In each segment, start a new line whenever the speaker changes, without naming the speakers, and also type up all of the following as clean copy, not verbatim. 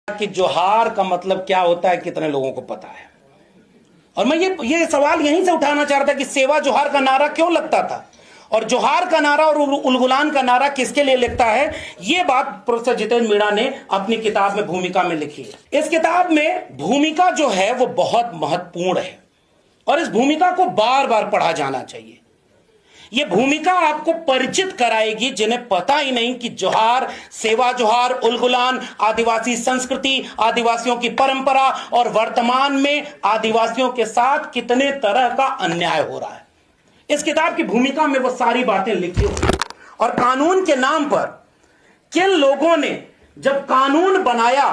कि जोहार का मतलब क्या होता है कितने लोगों को पता है। और मैं ये सवाल यहीं से उठाना चाह रहा था कि सेवा जोहार का नारा क्यों लगता था और जोहार का नारा और उलगुलान का नारा किसके लिए लिखता है। यह बात प्रोफेसर जितेंद्र मीणा ने अपनी किताब में भूमिका में लिखी है। इस किताब में भूमिका जो है वो बहुत महत्वपूर्ण है और इस भूमिका को बार बार पढ़ा जाना चाहिए। यह भूमिका आपको परिचित कराएगी जिन्हें पता ही नहीं कि जोहार, सेवा जोहार, उलगुलान, आदिवासी संस्कृति, आदिवासियों की परंपरा और वर्तमान में आदिवासियों के साथ कितने तरह का अन्याय हो रहा है। इस किताब की भूमिका में वो सारी बातें लिखी हुई। और कानून के नाम पर किन लोगों ने जब कानून बनाया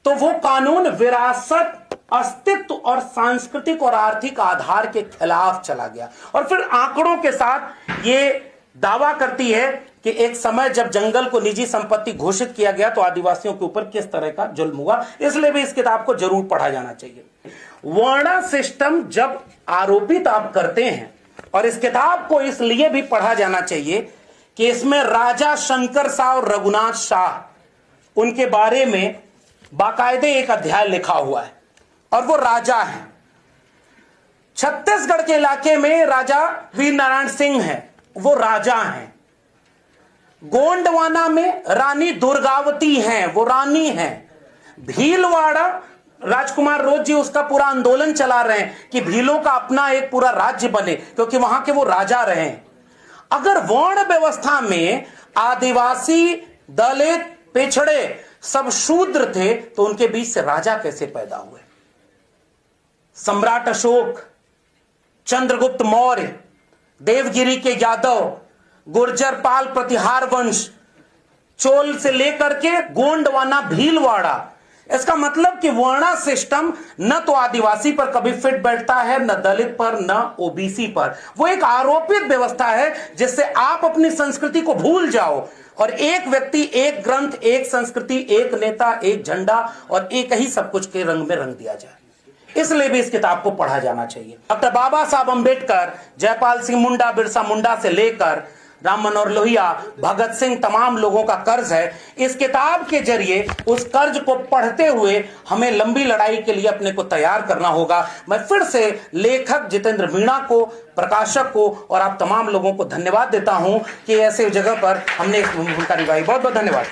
तो वो कानून विरासत, अस्तित्व और सांस्कृतिक और आर्थिक आधार के खिलाफ चला गया। और फिर आंकड़ों के साथ ये दावा करती है कि एक समय जब जंगल को निजी संपत्ति घोषित किया गया तो आदिवासियों के ऊपर किस तरह का जुल्म हुआ। इसलिए भी इस किताब को जरूर पढ़ा जाना चाहिए। वर्ण सिस्टम जब आरोपित आप करते हैं, और इस किताब को इसलिए भी पढ़ा जाना चाहिए कि इसमें राजा शंकर शाह और रघुनाथ शाह, उनके बारे में बाकायदे एक अध्याय लिखा हुआ है और वो राजा हैं। छत्तीसगढ़ के इलाके में राजा वीर नारायण सिंह हैं, वो राजा हैं। गोंडवाना में रानी दुर्गावती हैं, वो रानी हैं। भीलवाड़ा राजकुमार रोज जी उसका पूरा आंदोलन चला रहे हैं कि भीलों का अपना एक पूरा राज्य बने, क्योंकि वहां के वो राजा रहे हैं। अगर वर्ण व्यवस्था में आदिवासी, दलित, पिछड़े सब शूद्र थे तो उनके बीच से राजा कैसे पैदा हुए। सम्राट अशोक, चंद्रगुप्त मौर्य, देवगिरी के यादव, गुर्जर पाल प्रतिहार वंश, चोल से लेकर के गोंडवाना, भीलवाड़ा, इसका मतलब कि वर्णा सिस्टम न तो आदिवासी पर कभी फिट बैठता है, न दलित पर, न ओबीसी पर। वो एक आरोपित व्यवस्था है जिससे आप अपनी संस्कृति को भूल जाओ और एक व्यक्ति, एक ग्रंथ, एक संस्कृति, एक नेता, एक झंडा और एक ही सब कुछ के रंग में रंग दिया जाए। इसलिए भी इस किताब को पढ़ा जाना चाहिए। डॉक्टर बाबा साहब अंबेडकर, जयपाल सिंह मुंडा, बिरसा मुंडा से लेकर राम मनोहर लोहिया, भगत सिंह, तमाम लोगों का कर्ज है। इस किताब के जरिए उस कर्ज को पढ़ते हुए हमें लंबी लड़ाई के लिए अपने को तैयार करना होगा। मैं फिर से लेखक जितेंद्र मीणा को, प्रकाशक को और आप तमाम लोगों को धन्यवाद देता हूं कि ऐसे जगह पर हमने भूमिका निभाई। बहुत बहुत धन्यवाद।